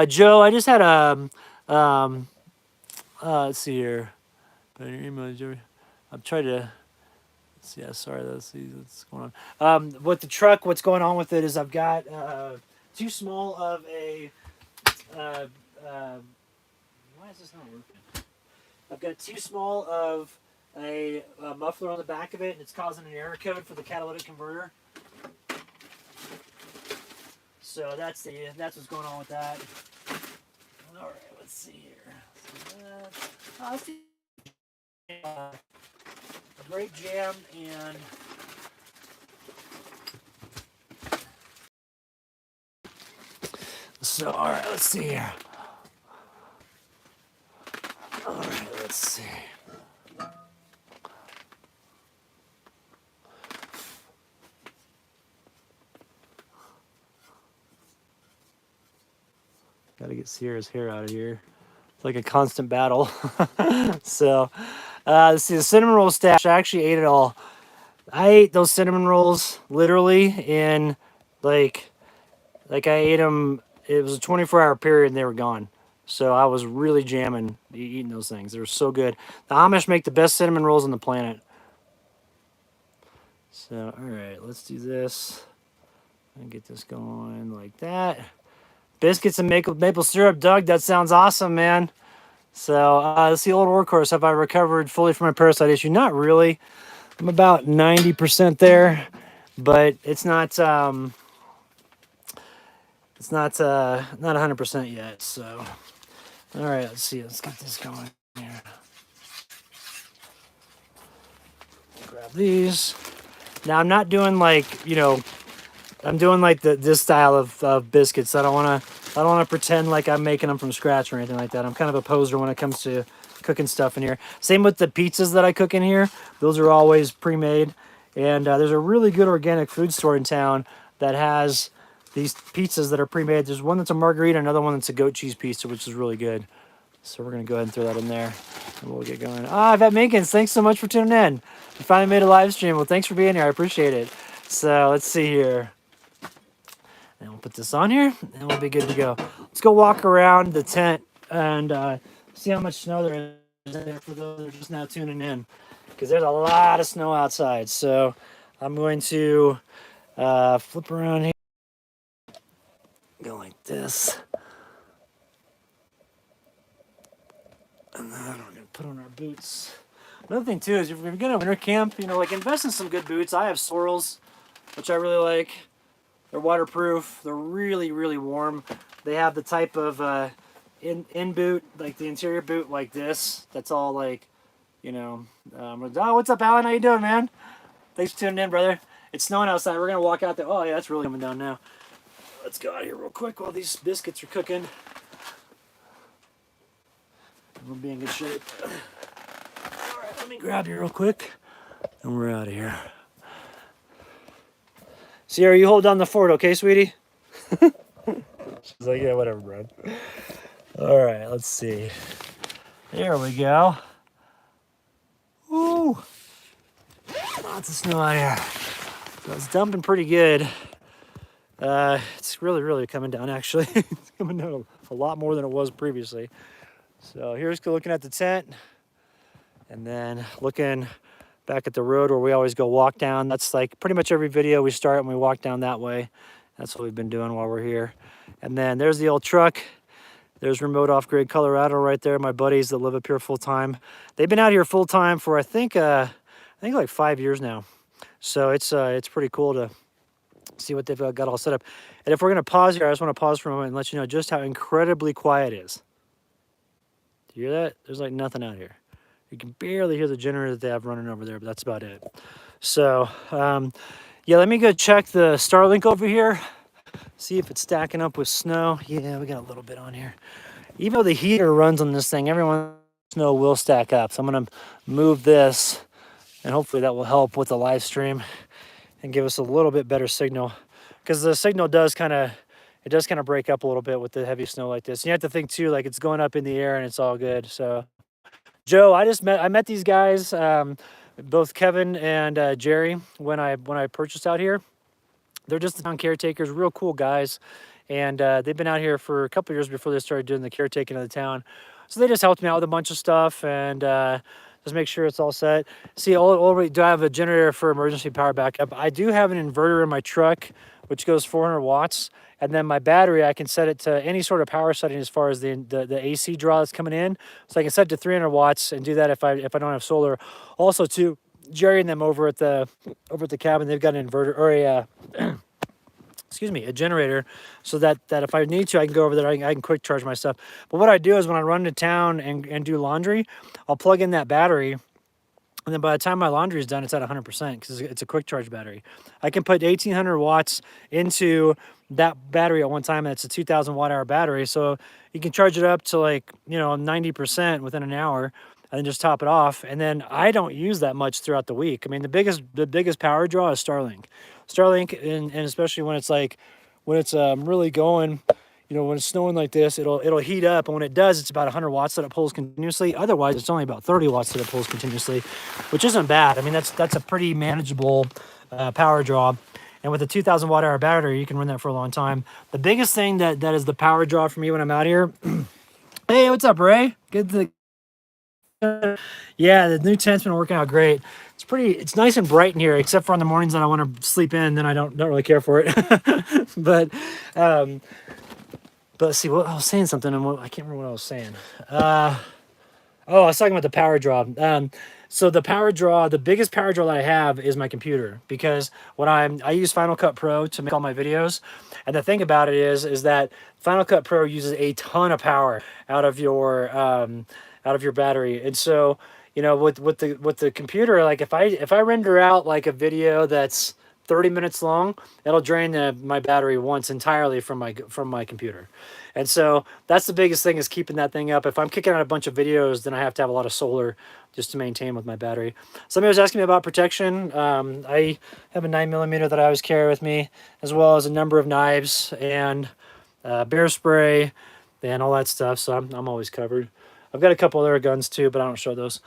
Joe, I just had let's see here. I'm trying to, yeah, sorry, let's see what's going on. With the truck, what's going on with it is I've got too small of a, why is this not working? I've got too small of a muffler on the back of it, and it's causing an error code for the catalytic converter. So that's what's going on with that. All right, let's see here. Let's see a great jam and so. All right, let's see here. All right, let's see. Gotta get Sierra's hair out of here. It's like a constant battle. So, let's see, the cinnamon roll stash, I actually ate it all. I ate those cinnamon rolls literally in like I ate them, it was a 24-hour period and they were gone. So I was really jamming eating those things. They were so good. The Amish make the best cinnamon rolls on the planet. So, all right, let's do this. And get this going like that. Biscuits and maple syrup, Doug. That sounds awesome, man. So let's see, old workhorse. Have I recovered fully from my parasite issue? Not really. I'm about 90% there, but it's not not 100% yet. So, all right, let's see. Let's get this going here. Grab these. Now I'm not doing like, I'm doing like this style of biscuits. I don't want to pretend like I'm making them from scratch or anything like that. I'm kind of a poser when it comes to cooking stuff in here. Same with the pizzas that I cook in here. Those are always pre-made. And there's a really good organic food store in town that has these pizzas that are pre-made. There's one that's a margarita, another one that's a goat cheese pizza, which is really good. So we're going to go ahead and throw that in there, and we'll get going. Vet Minkins, thanks so much for tuning in. You finally made a live stream. Well, thanks for being here. I appreciate it. So let's see here. And we'll put this on here, and we'll be good to go. Let's go walk around the tent and see how much snow there is there for those that are just now tuning in, because there's a lot of snow outside. So I'm going to flip around here, go like this. And then we're going to put on our boots. Another thing, too, is if you're going to winter camp, like invest in some good boots. I have Sorels, which I really like. They're waterproof. They're really, really warm. They have the type of in boot, like the interior boot like this. That's all like, what's up, Alan? How you doing, man? Thanks for tuning in, brother. It's snowing outside. We're going to walk out there. Oh, yeah, that's really coming down now. Let's go out here real quick while these biscuits are cooking. We'll be in good shape. All right, let me grab you real quick, and we're out of here. Sierra, you hold down the fort, okay, sweetie? She's like, yeah, whatever, bro. All right, let's see. There we go. Woo! Lots of snow out here. So it's dumping pretty good. It's really, really coming down, actually. It's coming down a lot more than it was previously. So here's looking at the tent, and then looking back at the road where we always go walk down. That's like pretty much every video we start and we walk down that way. That's what we've been doing while we're here. And then there's the old truck. There's remote off-grid Colorado right there. My buddies that live up here full time. They've been out here full time for I think like 5 years now. So it's pretty cool to see what they've got all set up. And if we're gonna pause here, I just want to pause for a moment and let you know just how incredibly quiet it is. Do you hear that? There's like nothing out here. You can barely hear the generator that they have running over there, but that's about it. So, yeah, let me go check the Starlink over here, see if it's stacking up with snow. Yeah, we got a little bit on here. Even though the heater runs on this thing, everyone snow will stack up. So I'm going to move this, and hopefully that will help with the live stream and give us a little bit better signal, because the signal does kind of break up a little bit with the heavy snow like this. And you have to think too, like it's going up in the air and it's all good. So Joe, I met these guys, both Kevin and Jerry, when I purchased out here. They're just the town caretakers, real cool guys, and they've been out here for a couple of years before they started doing the caretaking of the town. So they just helped me out with a bunch of stuff and just make sure it's all set. See, do I have a generator for emergency power backup? I do have an inverter in my truck, which goes 400 watts. And then my battery, I can set it to any sort of power setting as far as the AC draw that's coming in. So I can set it to 300 watts and do that if I don't have solar. Also, too, Jerry and them over at the cabin, they've got an inverter or a a generator, so that if I need to, I can go over there. I can quick charge my stuff. But what I do is when I run to town and do laundry, I'll plug in that battery. And then by the time my laundry is done, it's at 100% because it's a quick charge battery. I can put 1,800 watts into that battery at one time, and it's a 2,000 watt hour battery. So you can charge it up to 90% within an hour, and then just top it off. And then I don't use that much throughout the week. I mean, the biggest power draw is Starlink. And especially when it's really going. When it's snowing like this, it'll heat up, and when it does, it's about 100 watts that it pulls continuously. Otherwise, it's only about 30 watts that it pulls continuously, which isn't bad. I mean, that's a pretty manageable power draw. And with a 2,000 watt hour battery, you can run that for a long time. The biggest thing that is the power draw for me when I'm out here. Hey, what's up, Ray? Good to Yeah, the new tent's been working out great. It's nice and bright in here, except for on the mornings that I want to sleep in, then I don't really care for it. but um, but let's see, what I was saying something, and I can't remember what I was saying. Oh, I was talking about the power draw. So the power draw, the biggest power draw that I have is my computer, because I use Final Cut Pro to make all my videos, and the thing about it is that Final Cut Pro uses a ton of power out of your battery, and so with the computer, like if I render out like a video that's 30 minutes long, it'll drain my battery once entirely from my computer. And so that's the biggest thing, is keeping that thing up. If I'm kicking out a bunch of videos, then I have to have a lot of solar just to maintain with my battery. Somebody was asking me about protection. I have a 9mm that I always carry with me, as well as a number of knives and bear spray and all that stuff. So I'm always covered. I've got a couple other guns too, but I don't show those.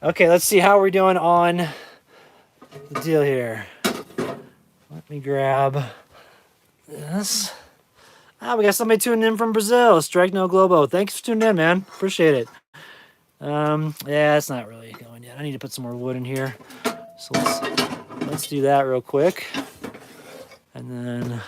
Okay, let's see how we're doing on the deal here. Let me grab this. We got somebody tuning in from Brazil. Strike No Globo. Thanks for tuning in, man. Appreciate it. Yeah, it's not really going yet. I need to put some more wood in here. So let's do that real quick. And then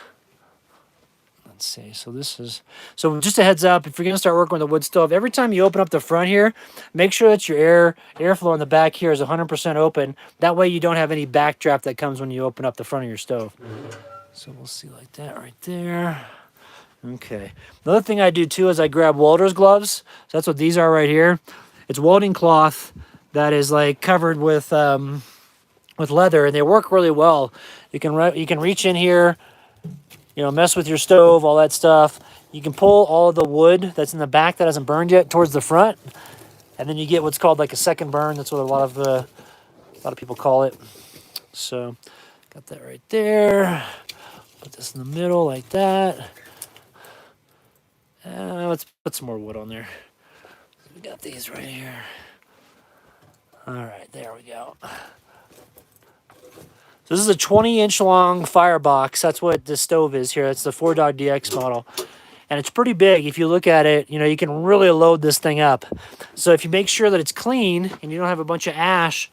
let's see. So just a heads up, if you're gonna start working with a wood stove, every time you open up the front here, make sure that your airflow in the back here is 100% open. That way you don't have any backdraft that comes when you open up the front of your stove. So we'll see like that right there. Okay. Another thing I do too is I grab welder's gloves. So that's what these are right here. It's welding cloth that is like covered with leather, and they work really well. You can reach in here, mess with your stove, all that stuff. You can pull all of the wood that's in the back that hasn't burned yet towards the front, and then you get what's called like a second burn. That's what a lot of people call it. So got that right there. Put this in the middle like that. Let's put some more wood on there. We got these right here. All right, there we go. So this is a 20-inch long firebox. That's what the stove is here. It's the 4.DX model. And it's pretty big. If you look at it, you can really load this thing up. So if you make sure that it's clean and you don't have a bunch of ash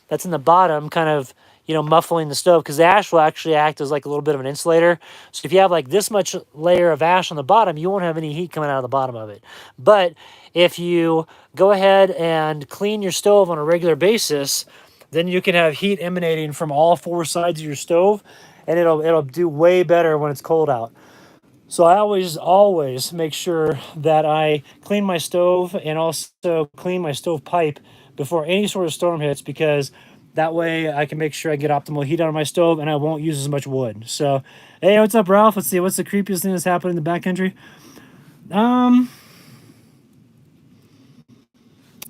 that's in the bottom kind of, muffling the stove, because the ash will actually act as like a little bit of an insulator. So if you have like this much layer of ash on the bottom, you won't have any heat coming out of the bottom of it. But if you go ahead and clean your stove on a regular basis, then you can have heat emanating from all four sides of your stove, and it'll do way better when it's cold out. So I always make sure that I clean my stove and also clean my stove pipe before any sort of storm hits, because that way I can make sure I get optimal heat out of my stove and I won't use as much wood. So, hey, what's up, Ralph? Let's see, what's the creepiest thing that's happened in the backcountry? I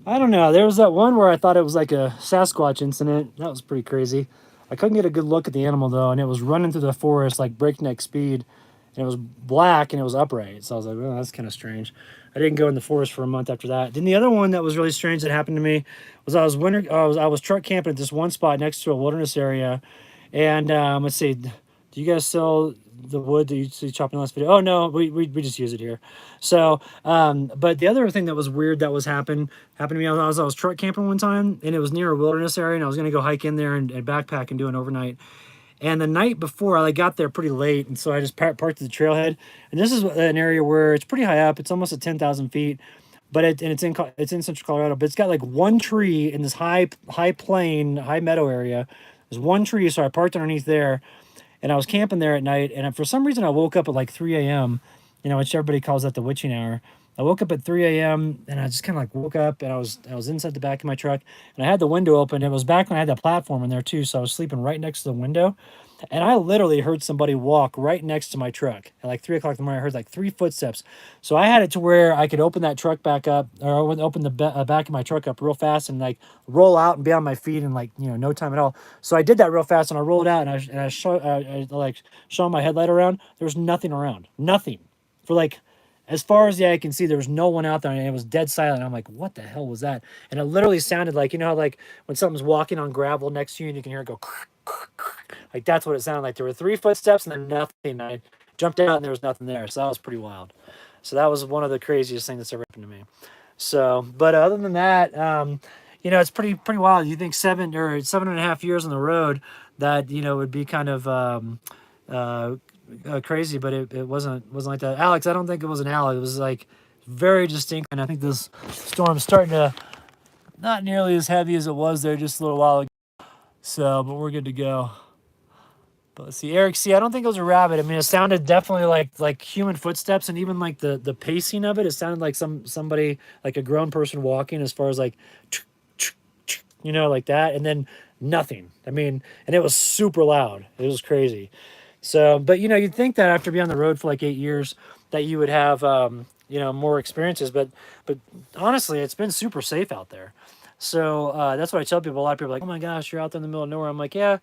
don't know. There was that one where I thought it was like a Sasquatch incident. That was pretty crazy. I couldn't get a good look at the animal though, and it was running through the forest like breakneck speed, and it was black and it was upright. So I was like, oh, that's kind of strange. I didn't go in the forest for a month after that. Then the other one that was really strange that happened to me was I was truck camping at this one spot next to a wilderness area, and let's see, do you guys sell the wood that you see chopping in the last video? Oh no, we just use it here. So, but the other thing that was weird that happened to me, I was truck camping one time, and it was near a wilderness area, and I was gonna go hike in there and backpack and do an overnight. And the night before, I got there pretty late, and so I just parked at the trailhead. And this is an area where it's pretty high up. It's almost at 10,000 feet, but it's in central Colorado. But it's got like one tree in this high plain, high meadow area. There's one tree, so I parked underneath there, and I was camping there at night. And for some reason, I woke up at like 3 a.m. Which everybody calls that the witching hour. I woke up at 3 a.m. and I just kind of like woke up, and I was inside the back of my truck, and I had the window open. It was back when I had that platform in there too, so I was sleeping right next to the window, and I literally heard somebody walk right next to my truck at like 3 o'clock in the morning. I heard like 3 footsteps, so I had it to where I could open that truck back up, or open the back of my truck up real fast and like roll out and be on my feet in like no time at all. So I did that real fast, and I rolled out, and I shone my headlight around. There was nothing around, nothing for like. As far as the eye can see, there was no one out there, and it was dead silent. I'm like, what the hell was that? And it literally sounded like, how like when something's walking on gravel next to you and you can hear it go, like that's what it sounded like. There were 3 footsteps and then nothing. I jumped out and there was nothing there. So that was pretty wild. So that was one of the craziest things that's ever happened to me. So, but other than that, it's pretty wild. You think 7 and a half years on the road, that would be kind of uh, crazy, but it wasn't like that. Alex, I don't think it was an Alex. It was like very distinct, and I think this storm's starting to not nearly as heavy as it was there just a little while ago. So, but we're good to go. But let's see, Eric. See, I don't think it was a rabbit. I mean, it sounded definitely like human footsteps, and even like the pacing of it, it sounded like somebody like a grown person walking. As far as like, like that, and then nothing. I mean, and it was super loud. It was crazy. So, but you'd think that after being on the road for like 8 years, that you would have more experiences. But honestly, it's been super safe out there. So that's what I tell people. A lot of people are like, "Oh my gosh, you're out there in the middle of nowhere." I'm like, "Yeah,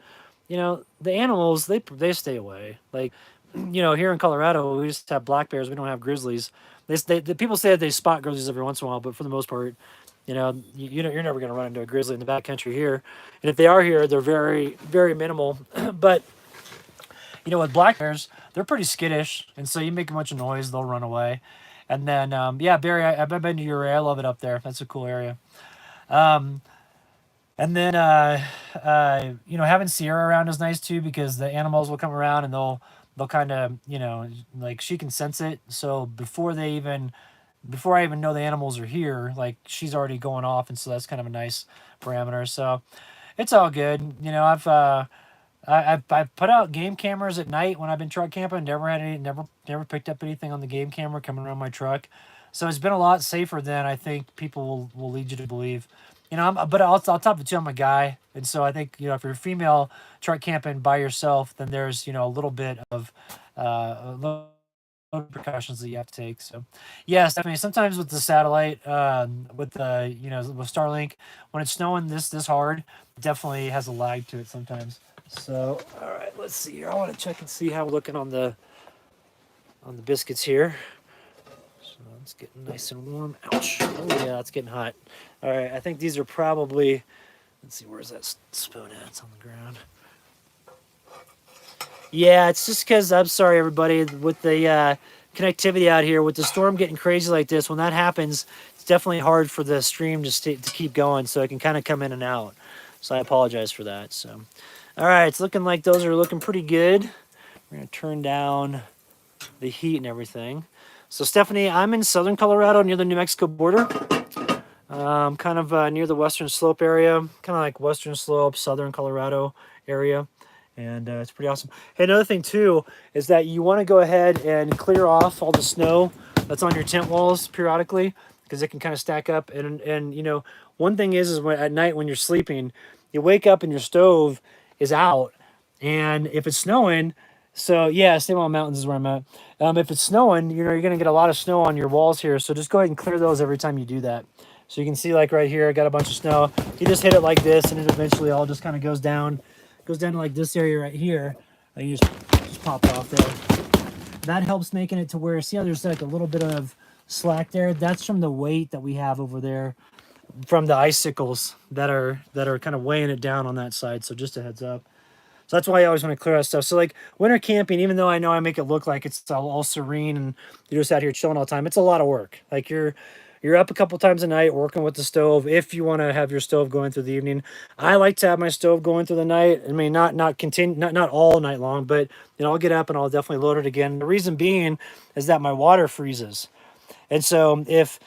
the animals they stay away. Like, here in Colorado, we just have black bears. We don't have grizzlies. The people say that they spot grizzlies every once in a while, but for the most part, you're never going to run into a grizzly in the backcountry here. And if they are here, they're very, very minimal. But with black bears, they're pretty skittish, and so you make a bunch of noise, they'll run away. And then, yeah, Barry, I've been to your area. I love it up there. That's a cool area. Um, and then, having Sierra around is nice too, because the animals will come around and they'll kind of, like she can sense it. So before I even know the animals are here, like she's already going off, and so that's kind of a nice parameter. So it's all good. I've put out game cameras at night when I've been truck camping. Never picked up anything on the game camera coming around my truck. So it's been a lot safer than I think people will lead you to believe. But I'll top it too. I'm a guy, and so I think if you're a female truck camping by yourself, then there's a little bit of a little precautions that you have to take. So, yes, definitely. Sometimes with the satellite, with the with Starlink, when it's snowing this hard, it definitely has a lag to it sometimes. So, all right, let's see here. I want to check and see how we're looking on the biscuits here. So it's getting nice and warm. Ouch! Oh yeah, it's getting hot. All right, I think these are probably. Let's see, where's that spoon at? It's on the ground. Yeah, it's just because I'm sorry, everybody, with the connectivity out here, with the storm getting crazy like this. When that happens, it's definitely hard for the stream to keep going, so it can kind of come in and out. So I apologize for that. So. All right, it's looking like those are looking pretty good. We're going to turn down the heat and everything. So, Stephanie, I'm in southern Colorado near the New Mexico border. Kind of near the Western Slope area, kind of like Western Slope, southern Colorado area. And it's pretty awesome. Hey, another thing, too, is that you want to go ahead and clear off all the snow that's on your tent walls periodically, because it can kind of stack up. And one thing is at night when you're sleeping, you wake up and your stove is out, and if it's snowing, so yeah, Stable Mountains is where I'm at. If it's snowing, you're gonna get a lot of snow on your walls here, so just go ahead and clear those every time you do that. So you can see, like right here, I got a bunch of snow. You just hit it like this, and it eventually all just kind of goes down to like this area right here, and you just pop it off there. That helps making it to where, see how there's like a little bit of slack there? That's from the weight that we have over there from the icicles that are kind of weighing it down on that side. So just a heads up. So that's why I always want to clear out stuff. So like winter camping, even though I know I make it look like it's all serene and you're just out here chilling all the time, it's a lot of work. Like you're up a couple times a night working with the stove. If you want to have your stove going through the evening, I like to have my stove going through the night. I mean, not all night long, but I'll get up and I'll definitely load it again. The reason being is that my water freezes. And so if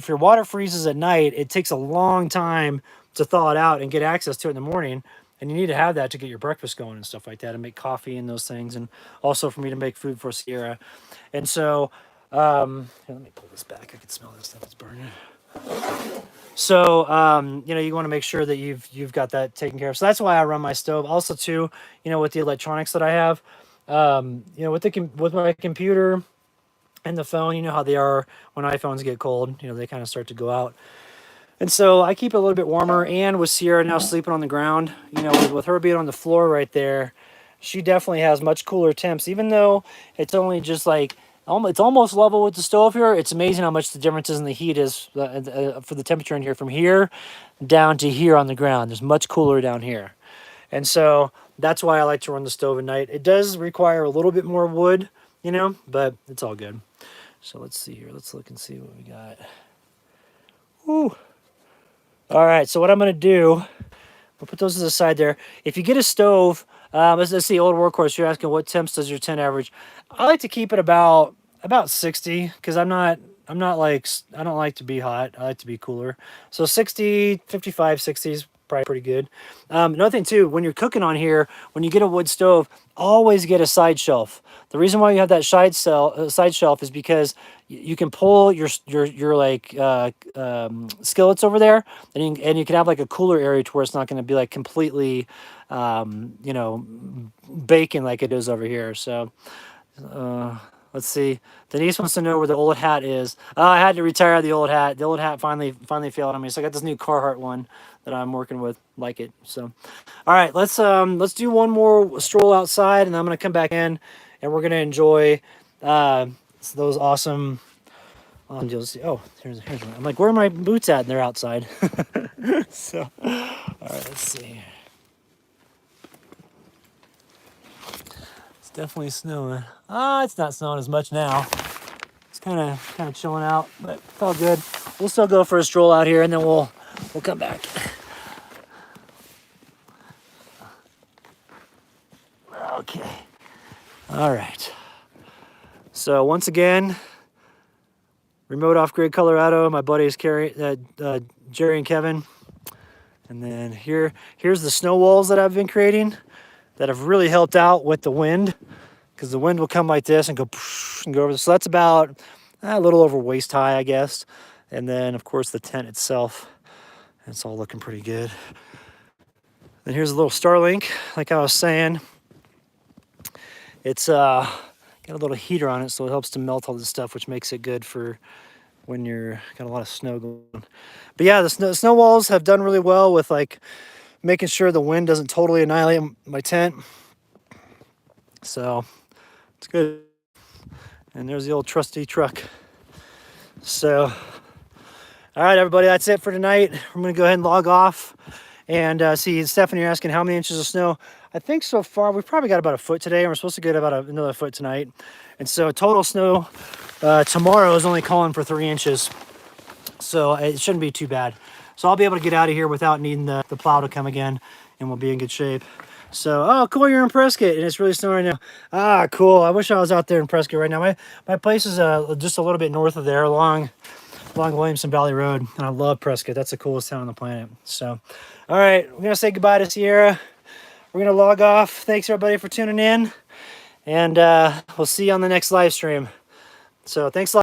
your water freezes at night, it takes a long time to thaw it out and get access to it in the morning. And you need to have that to get your breakfast going and stuff like that, and make coffee and those things, and also for me to make food for Sierra. And so, here, let me pull this back. I can smell this stuff. It's burning. So, you want to make sure that you've got that taken care of. So that's why I run my stove. Also, too, with the electronics that I have, with my computer and the phone, you know how they are when iPhones get cold. They kind of start to go out. And so I keep it a little bit warmer. And with Sierra now sleeping on the ground, with her being on the floor right there, she definitely has much cooler temps. Even though it's only just like, it's almost level with the stove here. It's amazing how much the differences in the heat is for the temperature in here from here down to here on the ground. There's much cooler down here. And so that's why I like to run the stove at night. It does require a little bit more wood, but it's all good. So let's see here. Let's look and see what we got. Whew. All right, so what I'm gonna do, we'll put those to the side there. If you get a stove, let's see, old workhorse, you're asking what temps does your tent average? I like to keep it about 60 because I'm not like, I don't like to be hot. I like to be cooler. So 60, 55, 60 is probably pretty good. Another thing too, when you're cooking on here, when you get a wood stove, always get a side shelf. The reason why you have that side shelf is because you can pull your like skillets over there, and you can have like a cooler area to where it's not going to be like completely, you know, baking like it is over here. So let's see. Denise wants to know where the old hat is. I had to retire the old hat. The old hat finally failed on me. So I got this new Carhartt one that I'm working with. Like it. So, all right, let's do one more stroll outside, and I'm gonna come back in, and we're gonna enjoy those awesome. Oh, here's one. I'm like, where are my boots at? And they're outside. So, all right, let's see. It's definitely snowing. It's not snowing as much now. It's kind of chilling out, but it's all good. We'll still go for a stroll out here, and then we'll come back. Okay. All right. So once again, remote off-grid Colorado. My buddies Jerry and Kevin. And then here's the snow walls that I've been creating that have really helped out with the wind, because the wind will come like this and go over. So that's about a little over waist high, I guess. And then of course the tent itself. It's all looking pretty good. Then here's a little Starlink, like I was saying. It's got a little heater on it, so it helps to melt all this stuff, which makes it good for when you're got a lot of snow going. But yeah, the snow walls have done really well with like making sure the wind doesn't totally annihilate my tent. So it's good. And there's the old trusty truck. So, all right, everybody, that's it for tonight. I'm gonna go ahead and log off. And see, Stephanie, you're asking how many inches of snow. I think so far we've probably got about a foot today, and we're supposed to get about another foot tonight. And so total snow tomorrow is only calling for 3 inches. So it shouldn't be too bad. So I'll be able to get out of here without needing the plow to come again, and we'll be in good shape. So, oh, cool, you're in Prescott, and it's really snowing right now. Ah, cool. I wish I was out there in Prescott right now. My place is just a little bit north of there, along Williamson Valley Road, and I love Prescott. That's the coolest town on the planet. So, all right, we're gonna say goodbye to Sierra. We're gonna log off. Thanks everybody for tuning in, and we'll see you on the next live stream. So thanks a lot.